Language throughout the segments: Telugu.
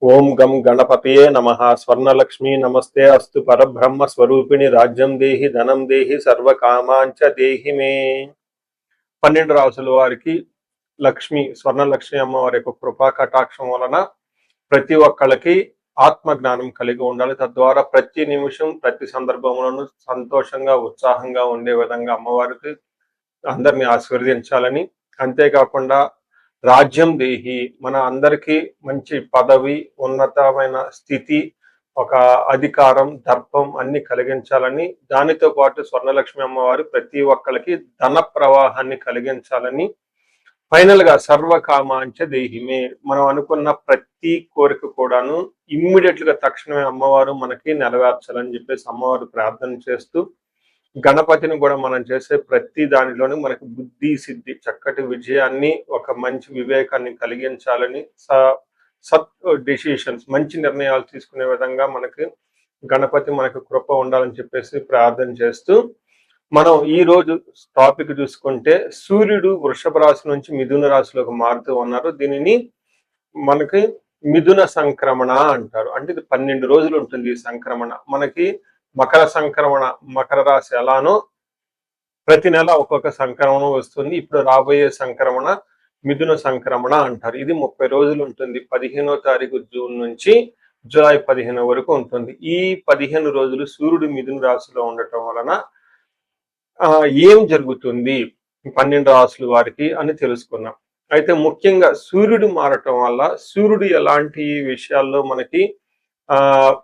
ఓం గం గణపతయే నమః. స్వర్ణలక్ష్మీ నమస్తే అస్తు. పరబ్రహ్మ స్వరూపిణి రాజ్యం దేహి ధనం దేహి సర్వకామాంచ దేహి మే. 12 రాసుల వారికి స్వర్ణలక్ష్మి అమ్మవారి యొక్క కృపా కటాక్షం వలన ప్రతి ఒక్కళ్ళకి ఆత్మ జ్ఞానం కలిగి ఉండాలి. తద్వారా ప్రతి నిమిషం ప్రతి సందర్భంలోనూ సంతోషంగా ఉత్సాహంగా ఉండే విధంగా అమ్మవారికి అందరిని ఆశీర్వదించాలని, అంతేకాకుండా రాజ్యం దేహి, మన అందరికీ మంచి పదవి, ఉన్నతమైన స్థితి, ఒక అధికారం, దర్పం అన్ని కలిగించాలని, దానితో పాటు స్వర్ణలక్ష్మి అమ్మవారు ప్రతి ఒక్కరికి ధన ప్రవాహాన్ని కలిగించాలని, ఫైనల్ గా సర్వకామాంచ దేహిమే, మనం అనుకున్న ప్రతి కోరిక కూడాను ఇమ్మీడియట్ గా తక్షణమే అమ్మవారు మనకి నెరవేర్చాలని చెప్పేసి అమ్మవారు ప్రార్థన చేస్తూ, గణపతిని కూడా మనం చేసే ప్రతి దానిలోనూ మనకి బుద్ధి సిద్ధి, చక్కటి విజయాన్ని, ఒక మంచి వివేకాన్ని కలిగించాలని, సత్ డెసిషన్స్, మంచి నిర్ణయాలు తీసుకునే విధంగా మనకి గణపతి మనకు కృప ఉండాలని చెప్పేసి ప్రార్థన చేస్తూ, మనం ఈ రోజు టాపిక్ చూసుకుంటే సూర్యుడు వృషభ రాశి నుంచి మిథున రాశిలోకి మారుతూ ఉన్నారు. దీనిని మనకి మిథున సంక్రమణ అంటారు. అంటే ఇది 12 రోజులు ఉంటుంది ఈ సంక్రమణ. మనకి మకర సంక్రమణ, మకర రాశి ఎలానో ప్రతి నెల ఒక్కొక్క సంక్రమణం వస్తుంది. ఇప్పుడు రాబోయే సంక్రమణ మిథున సంక్రమణ అంటారు. ఇది 30 రోజులు ఉంటుంది. 15వ తారీఖు జూన్ నుంచి జూలై 15 వరకు ఉంటుంది. ఈ 15 రోజులు సూర్యుడు మిథున రాశిలో ఉండటం వలన ఏం జరుగుతుంది 12 రాశుల వారికి అని తెలుసుకున్నాం. అయితే ముఖ్యంగా సూర్యుడు మారటం వల్ల సూర్యుడు ఎలాంటి విషయాల్లో మనకి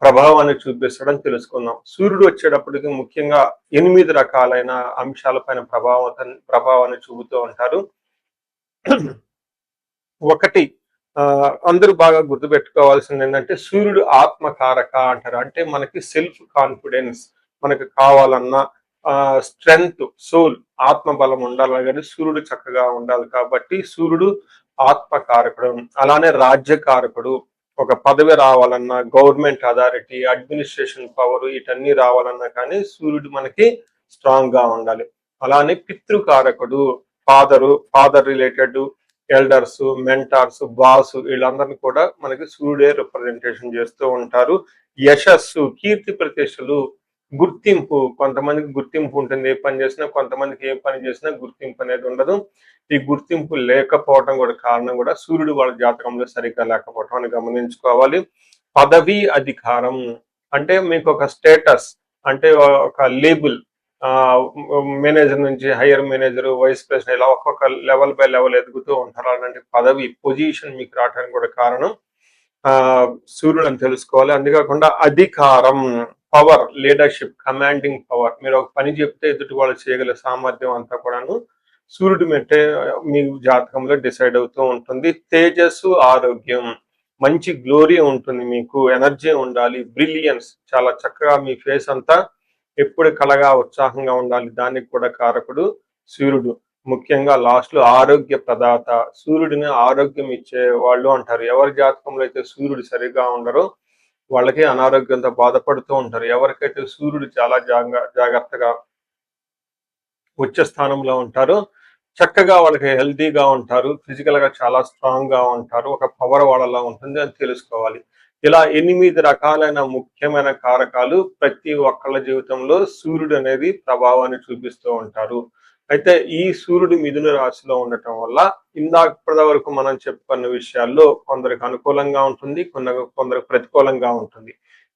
ప్రభావాన్ని చూపిస్తాడని తెలుసుకుందాం. సూర్యుడు వచ్చేటప్పటికి ముఖ్యంగా 8 రకాలైన అంశాలపైన ప్రభావాన్ని చూపుతూ ఉంటారు. ఒకటి, అందరూ బాగా గుర్తుపెట్టుకోవాల్సింది ఏంటంటే సూర్యుడు ఆత్మకారక అంటారు. అంటే మనకి సెల్ఫ్ కాన్ఫిడెన్స్, మనకు కావాలన్నా స్ట్రెంగ్త్, సోల్, ఆత్మబలం ఉండాలి కానీ సూర్యుడు చక్కగా ఉండాలి. కాబట్టి సూర్యుడు ఆత్మకారకుడు. అలానే రాజ్యకారకుడు, ఒక పదవి రావాలన్నా, గవర్నమెంట్ అథారిటీ, అడ్మినిస్ట్రేషన్ పవర్, వీటన్ని రావాలన్నా కానీ సూర్యుడు మనకి స్ట్రాంగ్ గా ఉండాలి. అలానే పితృకారకుడు, father related elders, mentors, boss, వీళ్ళందరినీ కూడా మనకి సూర్యుడే రిప్రజెంటేషన్ చేస్తూ ఉంటారు. యశస్సు, కీర్తి ప్రతిష్టలు, గుర్తింపు, కొంతమందికి గుర్తింపు ఉంటుంది ఏ పని చేసినా, కొంతమందికి ఏ పని చేసినా గుర్తింపు అనేది ఉండదు. ఈ గుర్తింపు లేకపోవడం కూడా కారణం కూడా సూర్యుడు వాళ్ళ జాతకంలో సరిగ్గా లేకపోవడం అని గమనించుకోవాలి. పదవి, అధికారం, అంటే మీకు ఒక స్టేటస్, అంటే ఒక లేబుల్, మేనేజర్ నుంచి హైయర్ మేనేజర్, వైస్ ప్రెసిడెంట్, ఇలా ఒక్కొక్క లెవెల్ బై లెవెల్ ఎదుగుతూ ఉంటారు. అలాంటి పదవి, పొజిషన్ మీకు రావడానికి కూడా కారణం సూర్యుడు అని తెలుసుకోవాలి. అంతేకాకుండా అధికారం, పవర్, లీడర్షిప్, కమాండింగ్ పవర్, మీరు ఒక పని చెప్తే ఎదుటి వాళ్ళు చేయగల సామర్థ్యం అంతా కూడాను సూర్యుడు మెట్టే మీ జాతకంలో డిసైడ్ అవుతూ ఉంటుంది. తేజస్సు, ఆరోగ్యం, మంచి గ్లోరీ ఉంటుంది, మీకు ఎనర్జీ ఉండాలి, బ్రిలియన్స్, చాలా చక్కగా మీ ఫేస్ అంతా ఎప్పుడు కలగా ఉత్సాహంగా ఉండాలి, దానికి కూడా కారకుడు సూర్యుడు. ముఖ్యంగా లాస్ట్ లో ఆరోగ్య ప్రదాత, సూర్యుడిని ఆరోగ్యం ఇచ్చే వాళ్ళు అంటారు. ఎవరి జాతకంలో అయితే సూర్యుడు సరిగా ఉండరో వాళ్ళకి అనారోగ్యంతో బాధపడుతూ ఉంటారు. ఎవరికైతే సూర్యుడు చాలా జాగ్రత్తగా ఉచ్చ స్థానంలో ఉంటారో చక్కగా వాళ్ళకి హెల్తీగా ఉంటారు, ఫిజికల్ గా చాలా స్ట్రాంగ్ గా ఉంటారు, ఒక పవర్ వాళ్ళలా ఉంటుంది అని తెలుసుకోవాలి. ఇలా 8 రకాలైన ముఖ్యమైన కారకాలు ప్రతి ఒక్కళ్ళ జీవితంలో సూర్యుడు అనేది ప్రభావాన్ని చూపిస్తూ ఉంటారు. అయితే ఈ సూర్యుడు మిథున రాశిలో ఉండటం వల్ల ఇప్పటి వరకు మనం చెప్పుకున్న విషయాల్లో కొందరికి అనుకూలంగా ఉంటుంది, కొందరికి ప్రతికూలంగా ఉంటుంది.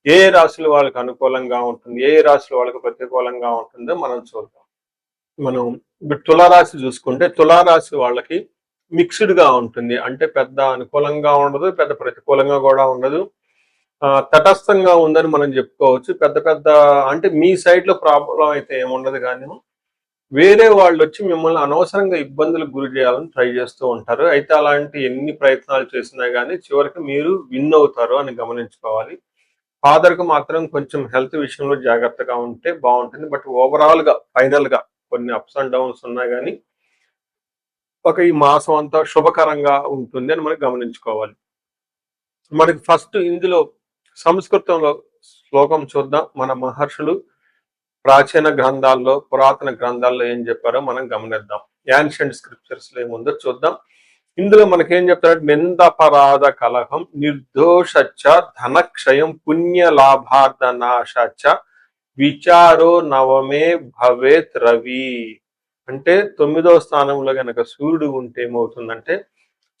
ఏ రాశులు వాళ్ళకి అనుకూలంగా ఉంటుంది, ఏ రాశులు వాళ్ళకి ప్రతికూలంగా ఉంటుందో మనం చూద్దాం. మనం ఇప్పుడు తులారాశి చూసుకుంటే తులారాశి వాళ్ళకి మిక్స్డ్ గా ఉంటుంది. అంటే పెద్ద అనుకూలంగా ఉండదు, పెద్ద ప్రతికూలంగా కూడా ఉండదు, తటస్థంగా ఉందని మనం చెప్పుకోవచ్చు. పెద్ద అంటే మీ సైడ్ లో ప్రాబ్లం అయితే ఏముండదు, కానీ వేరే వాళ్ళు వచ్చి మిమ్మల్ని అనవసరంగా ఇబ్బందులకు గురి చేయాలని ట్రై చేస్తూ ఉంటారు. అయితే అలాంటి ఎన్ని ప్రయత్నాలు చేసినా కానీ చివరికి మీరు విన్ అవుతారు అని గమనించుకోవాలి. ఫాదర్ కు మాత్రం కొంచెం హెల్త్ విషయంలో జాగ్రత్తగా ఉంటే బాగుంటుంది. బట్ ఓవరాల్ గా ఫైనల్ గా కొన్ని అప్స్ అండ్ డౌన్స్ ఉన్నా కానీ ఈ మాసం అంతా శుభకరంగా ఉంటుంది అని మనం గమనించుకోవాలి. మనకి ఫస్ట్ ఇందులో సంస్కృతంలో శ్లోకం చూద్దాం. మన మహర్షులు ప్రాచీన గ్రంథాల్లో, పురాతన గ్రంథాల్లో ఏం చెప్పారో మనం గమనిద్దాం. యాన్షియంట్ స్క్రిప్చర్స్ లో ఏముందో చూద్దాం. ఇందులో మనకేం చెప్తారంటే నిందపరాధ కలహం నిర్దోషచ్చ ధనక్షయం పుణ్య లాభార్థనాశచ్చ విచారో నవమే భవేత్ రవి. అంటే 9వ స్థానంలో గనక సూర్యుడు ఉంటే ఏమవుతుందంటే,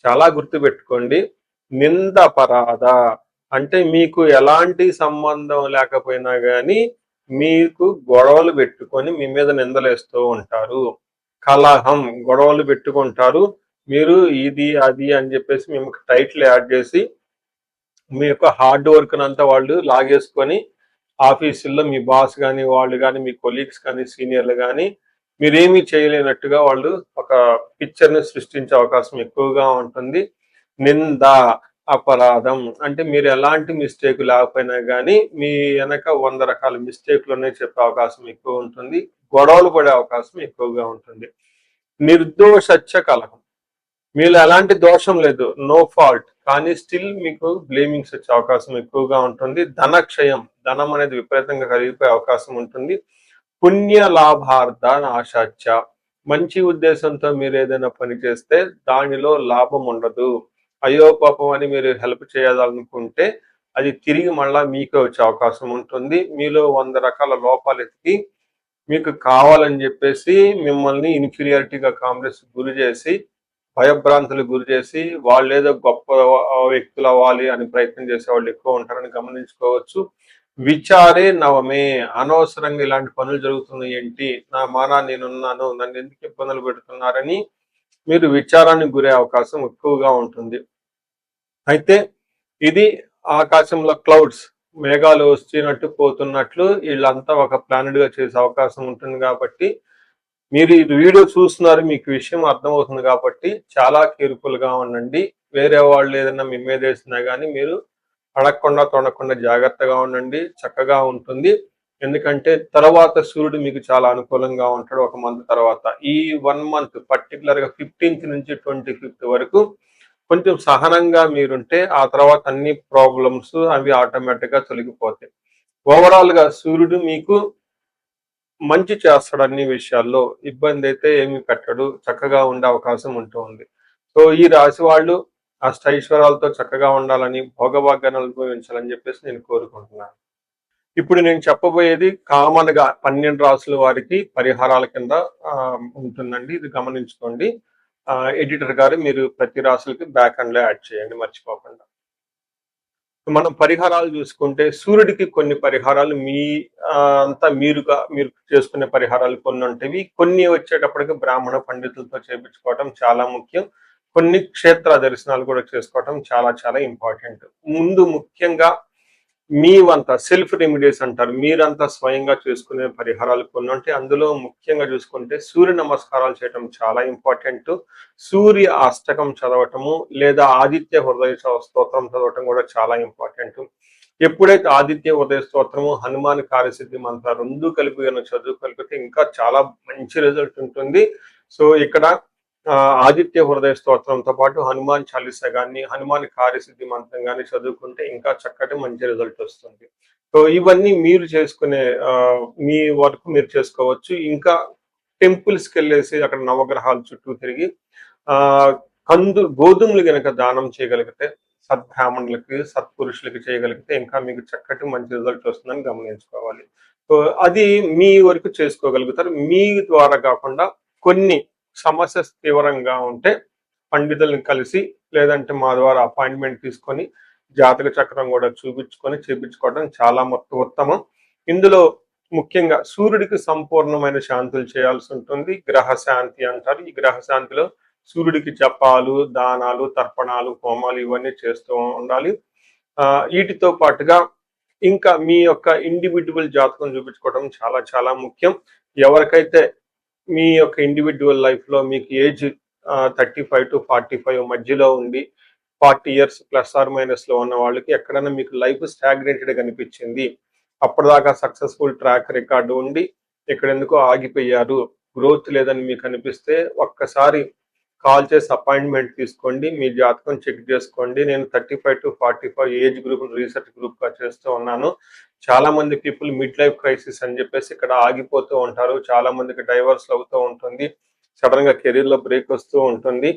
చాలా గుర్తుపెట్టుకోండి, నిందపరాధ అంటే మీకు ఎలాంటి సంబంధం లేకపోయినా కానీ మీకు గొడవలు పెట్టుకొని మీ మీద నిందలేస్తూ ఉంటారు. కలహం గొడవలు పెట్టుకుంటారు. మీరు ఇది అది అని చెప్పేసి మేము టైటిల్ యాడ్ చేసి మీ యొక్క హార్డ్ వర్క్ అంతా వాళ్ళు లాగేసుకొని ఆఫీసుల్లో మీ బాస్ కానీ వాళ్ళు కానీ మీ కొలీగ్స్ కానీ సీనియర్లు కానీ మీరేమీ చేయలేనట్టుగా వాళ్ళు ఒక పిక్చర్ని సృష్టించే అవకాశం ఎక్కువగా ఉంటుంది. నింద అపరాధం అంటే మీరు ఎలాంటి మిస్టేక్ లేకపోయినా కానీ మీ వెనక 100 రకాల మిస్టేక్లు చెప్పే అవకాశం ఎక్కువ ఉంటుంది. గొడవలు పడే అవకాశం ఎక్కువగా ఉంటుంది. నిర్దోషచ్చ కలహం మీలో ఎలాంటి దోషం లేదు, నో ఫాల్ట్, కానీ స్టిల్ మీకు బ్లేమింగ్స్ వచ్చే అవకాశం ఎక్కువగా ఉంటుంది. ధనక్షయం ధనం అనేది విపరీతంగా కరిగిపోయే అవకాశం ఉంటుంది. పుణ్య లాభార్థ నాశాచ మంచి ఉద్దేశంతో మీరు ఏదైనా పని చేస్తే దానిలో లాభం ఉండదు. అయ్యో పాపం అని మీరు హెల్ప్ చేయాలనుకుంటే అది తిరిగి మళ్ళా మీకే వచ్చే అవకాశం ఉంటుంది. మీలో 100 రకాల లోపాలు ఎత్తి మీకు కావాలని చెప్పేసి మిమ్మల్ని ఇన్ఫీరియారిటీగా కాంప్లెక్స్ గురి చేసి భయభ్రాంతులకు గురి చేసి వాళ్ళేదో గొప్ప వ్యక్తులు అవ్వాలి అని ప్రయత్నం చేసే వాళ్ళు ఎక్కువ ఉంటారని గమనించుకోవచ్చు. విచారే నవమే అనవసరంగా ఇలాంటి పనులు జరుగుతున్నాయి ఏంటి, నా మానా నేనున్నాను, నన్ను ఎందుకు ఇబ్బందులు పెడుతున్నారని మీరు విచారానికి గురే అవకాశం ఎక్కువగా ఉంటుంది. అయితే ఇది ఆకాశంలో క్లౌడ్స్ మేఘాలు వచ్చినట్టు పోతున్నట్లు వీళ్ళంతా ఒక ప్లానెడ్ గా చేసే అవకాశం ఉంటుంది. కాబట్టి మీరు ఈ వీడియో చూస్తున్నారు, మీకు విషయం అర్థమవుతుంది కాబట్టి చాలా కేర్ఫుల్ గా ఉండండి. వేరే వాళ్ళు ఏదైనా మీ మీద వేసినా కానీ మీరు అడగకుండా తొడకుండా జాగ్రత్తగా ఉండండి, చక్కగా ఉంటుంది. ఎందుకంటే తర్వాత సూర్యుడు మీకు చాలా అనుకూలంగా ఉంటాడు. ఒక మంత్ తర్వాత ఈ 1 మంత్ పర్టికులర్ గా 15th నుంచి 25th వరకు కొంచెం సహనంగా మీరుంటే ఆ తర్వాత అన్ని ప్రాబ్లమ్స్ అవి ఆటోమేటిక్ గా తొలగిపోతాయి. ఓవరాల్ గా సూర్యుడు మీకు మంచి చేస్తాడు, అన్ని విషయాల్లో ఇబ్బంది అయితే ఏమి పెట్టడు, చక్కగా ఉండే అవకాశం ఉంటుంది. సో ఈ రాశి వాళ్ళు అష్టైశ్వర్యాలతో చక్కగా ఉండాలని భోగభాగ్యాన్ని అనుభవించాలని చెప్పేసి నేను కోరుకుంటున్నాను. ఇప్పుడు నేను చెప్పబోయేది కామన్ గా 12 రాసుల వారికి పరిహారాల కింద ఉంటుందండి, ఇది గమనించుకోండి. ఎడిటర్ గారు మీరు ప్రతి రాసులకి బ్యాక్ అండ్ లో యాడ్ చేయండి మర్చిపోకుండా. మనం పరిహారాలు చూసుకుంటే సూర్యుడికి కొన్ని పరిహారాలు మీ అంతా మీరు చేసుకునే పరిహారాలు కొన్ని ఉంటాయి. కొన్ని వచ్చేటప్పటికి బ్రాహ్మణ పండితులతో చేపించుకోవటం చాలా ముఖ్యం. కొన్ని క్షేత్ర దర్శనాలు కూడా చేసుకోవటం చాలా చాలా ఇంపార్టెంట్. ముందు ముఖ్యంగా మీవంతా సెల్ఫ్ రెమెడీస్ అంటారు, మీరంతా స్వయంగా చేసుకునే పరిహారాలు కొన్ని ఉంటాయి. అందులో ముఖ్యంగా చూసుకుంటే సూర్య నమస్కారాలు చేయటం చాలా ఇంపార్టెంట్. సూర్య అష్టకం చదవటము లేదా ఆదిత్య హృదయ స్తోత్రం చదవటం కూడా చాలా ఇంపార్టెంట్. ఎప్పుడైతే ఆదిత్య హృదయ స్తోత్రము హనుమాన్ కార్యసిద్ధి మంత్ర రెండు కలిపి చదువుకలిపితే ఇంకా చాలా మంచి రిజల్ట్ ఉంటుంది. సో ఇక్కడ ఆదిత్య హృదయ స్తోత్రంతో పాటు హనుమాన్ చాలీసా కానీ హనుమాన్ కార్యసిద్ధి మంత్రం కానీ చదువుకుంటే ఇంకా చక్కటి మంచి రిజల్ట్ వస్తుంది. సో ఇవన్నీ మీరు చేసుకునే మీ వర్క్ మీరు చేసుకోవచ్చు. ఇంకా టెంపుల్స్కి వెళ్ళేసి అక్కడ నవగ్రహాల చుట్టూ తిరిగి గోధుమలు గనక దానం చేయగలిగితే సద్బ్రాహ్మణులకి సత్పురుషులకి చేయగలిగితే ఇంకా మీకు చక్కటి మంచి రిజల్ట్ వస్తుందని గమనించుకోవాలి. సో అది మీ వరకు చేసుకోగలుగుతారు. మీ ద్వారా కాకుండా కొన్ని సమస్య తీవ్రంగా ఉంటే పండితుల్ని కలిసి లేదంటే మా ద్వారా అపాయింట్మెంట్ తీసుకొని జాతక చక్రం కూడా చూపించుకొని చేపించుకోవడం చాలా ఉత్తమం. ఇందులో ముఖ్యంగా సూర్యుడికి సంపూర్ణమైన శాంతులు చేయాల్సి ఉంటుంది. గ్రహ శాంతి అంటారు. ఈ గ్రహ శాంతిలో సూర్యుడికి జపాలు, దానాలు, తర్పణాలు, హోమాలు ఇవన్నీ చేస్తూ ఉండాలి. వీటితో పాటుగా ఇంకా మీ యొక్క ఇండివిడ్యువల్ జాతకం చూపించుకోవడం చాలా చాలా ముఖ్యం. ఎవరికైతే మీ యొక్క ఇండివిడ్యువల్ లైఫ్ లో మీకు ఏజ్ 35 to 45 మధ్యలో ఉండి 40 years ప్లస్ ఆర్ మైనస్ లో ఉన్న వాళ్ళకి ఎక్కడైనా మీకు లైఫ్ స్టాగ్నేటెడ్ కనిపించింది, అప్పటిదాకా సక్సెస్ఫుల్ ట్రాక్ రికార్డు ఉండి ఇక్కడ ఎందుకో ఆగిపోయారు, గ్రోత్ లేదని మీకు అనిపిస్తే ఒక్కసారి కాల్ చేసి అపాయింట్మెంట్ తీసుకోండి, మీ జాతకం చెక్ చేసుకోండి. నేను 35 to 45 age group research group గా చేస్తూ ఉన్నాను. చాలా మంది పీపుల్ మిడ్ లైఫ్ క్రైసిస్ అని చెప్పేసి ఇక్కడ ఆగిపోతూ ఉంటారు. చాలా మందికి డైవర్స్ అవుతూ ఉంటుంది, సడన్ గా కెరీర్ లో బ్రేక్ వస్తూ ఉంటుంది.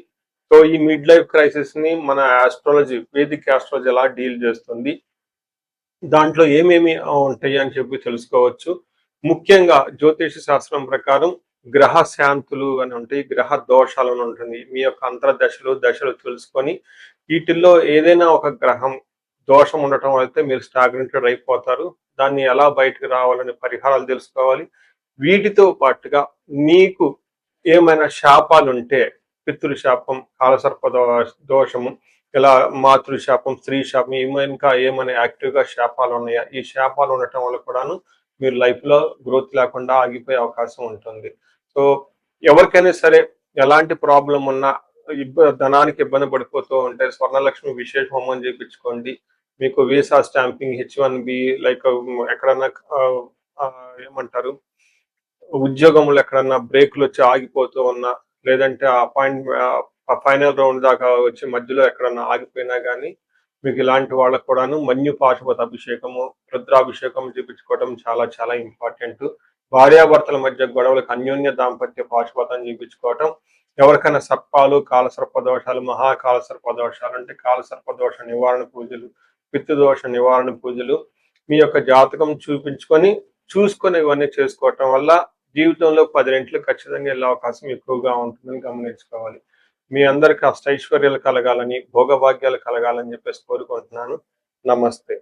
సో ఈ మిడ్ లైఫ్ క్రైసిస్ ని మన ఆస్ట్రాలజీ, వేదిక్ ఆస్ట్రాలజీ ఎలా డీల్ చేస్తుంది, దాంట్లో ఏమేమి ఉంటాయి అని చెప్పి తెలుసుకోవచ్చు. ముఖ్యంగా జ్యోతిష శాస్త్రం ప్రకారం గ్రహ శాంతులు అని ఉంటాయి, గ్రహ దోషాలు అని ఉంటుంది. మీ యొక్క అంతర్దశలు దశలు తెలుసుకొని వీటిల్లో ఏదైనా ఒక గ్రహం దోషం ఉండటం అయితే మీరు స్టాగ్నెంటెడ్ అయిపోతారు. దాన్ని ఎలా బయటకు రావాలనే పరిహారాలు తెలుసుకోవాలి. వీటితో పాటుగా మీకు ఏమైనా శాపాలు ఉంటే, పితృశాపం, కాలసర్ప దోషము, ఇలా మాతృశాపం, స్త్రీ శాపం, ఇంకా ఏమైనా యాక్టివ్గా శాపాలు ఉన్నాయా, ఈ శాపాలు ఉండటం వల్ల కూడాను మీరు లైఫ్లో గ్రోత్ లేకుండా ఆగిపోయే అవకాశం ఉంటుంది. సో ఎవరికైనా సరే ఎలాంటి ప్రాబ్లం ఉన్నా, ధనానికి ఇబ్బంది పడిపోతూ ఉంటే స్వర్ణలక్ష్మి విశేష హోమం చేయించుకోండి. మీకు వీసా స్టాంపింగ్, H1B, లైక్ ఎక్కడన్నా ఏమంటారు, ఉద్యోగంలో ఎక్కడన్నా బ్రేకులు వచ్చి ఆగిపోతూ ఉన్నా, లేదంటే ఫైనల్ రౌండ్ దాకా వచ్చి మధ్యలో ఎక్కడన్నా ఆగిపోయినా కానీ మీకు ఇలాంటి వాళ్ళకు కూడాను మన్యు పాశుపత అభిషేకము, రుద్రాభిషేకం చేయించుకోవడం చాలా చాలా ఇంపార్టెంట్. భార్యాభర్తల మధ్య గొడవలకు అన్యోన్య దాంపత్య పాశుపతం చేయించుకోవటం. ఎవరికైనా సర్పాలు, కాలసర్ప దోషాలు, మహాకాలసర్ప దోషాలు అంటే కాలసర్ప దోష నివారణ పూజలు, పితృదోష నివారణ పూజలు మీ యొక్క జాతకం చూసుకొని ఇవన్నీ చేసుకోవటం వల్ల జీవితంలో 10 రెట్లు ఖచ్చితంగా వెళ్ళే అవకాశం ఎక్కువగా ఉంటుందని గమనించుకోవాలి. మీ అందరికి అష్టైశ్వర్యాలు కలగాలని, భోగభాగ్యాలు కలగాలని చెప్పేసి కోరుకుంటున్నాను. నమస్తే.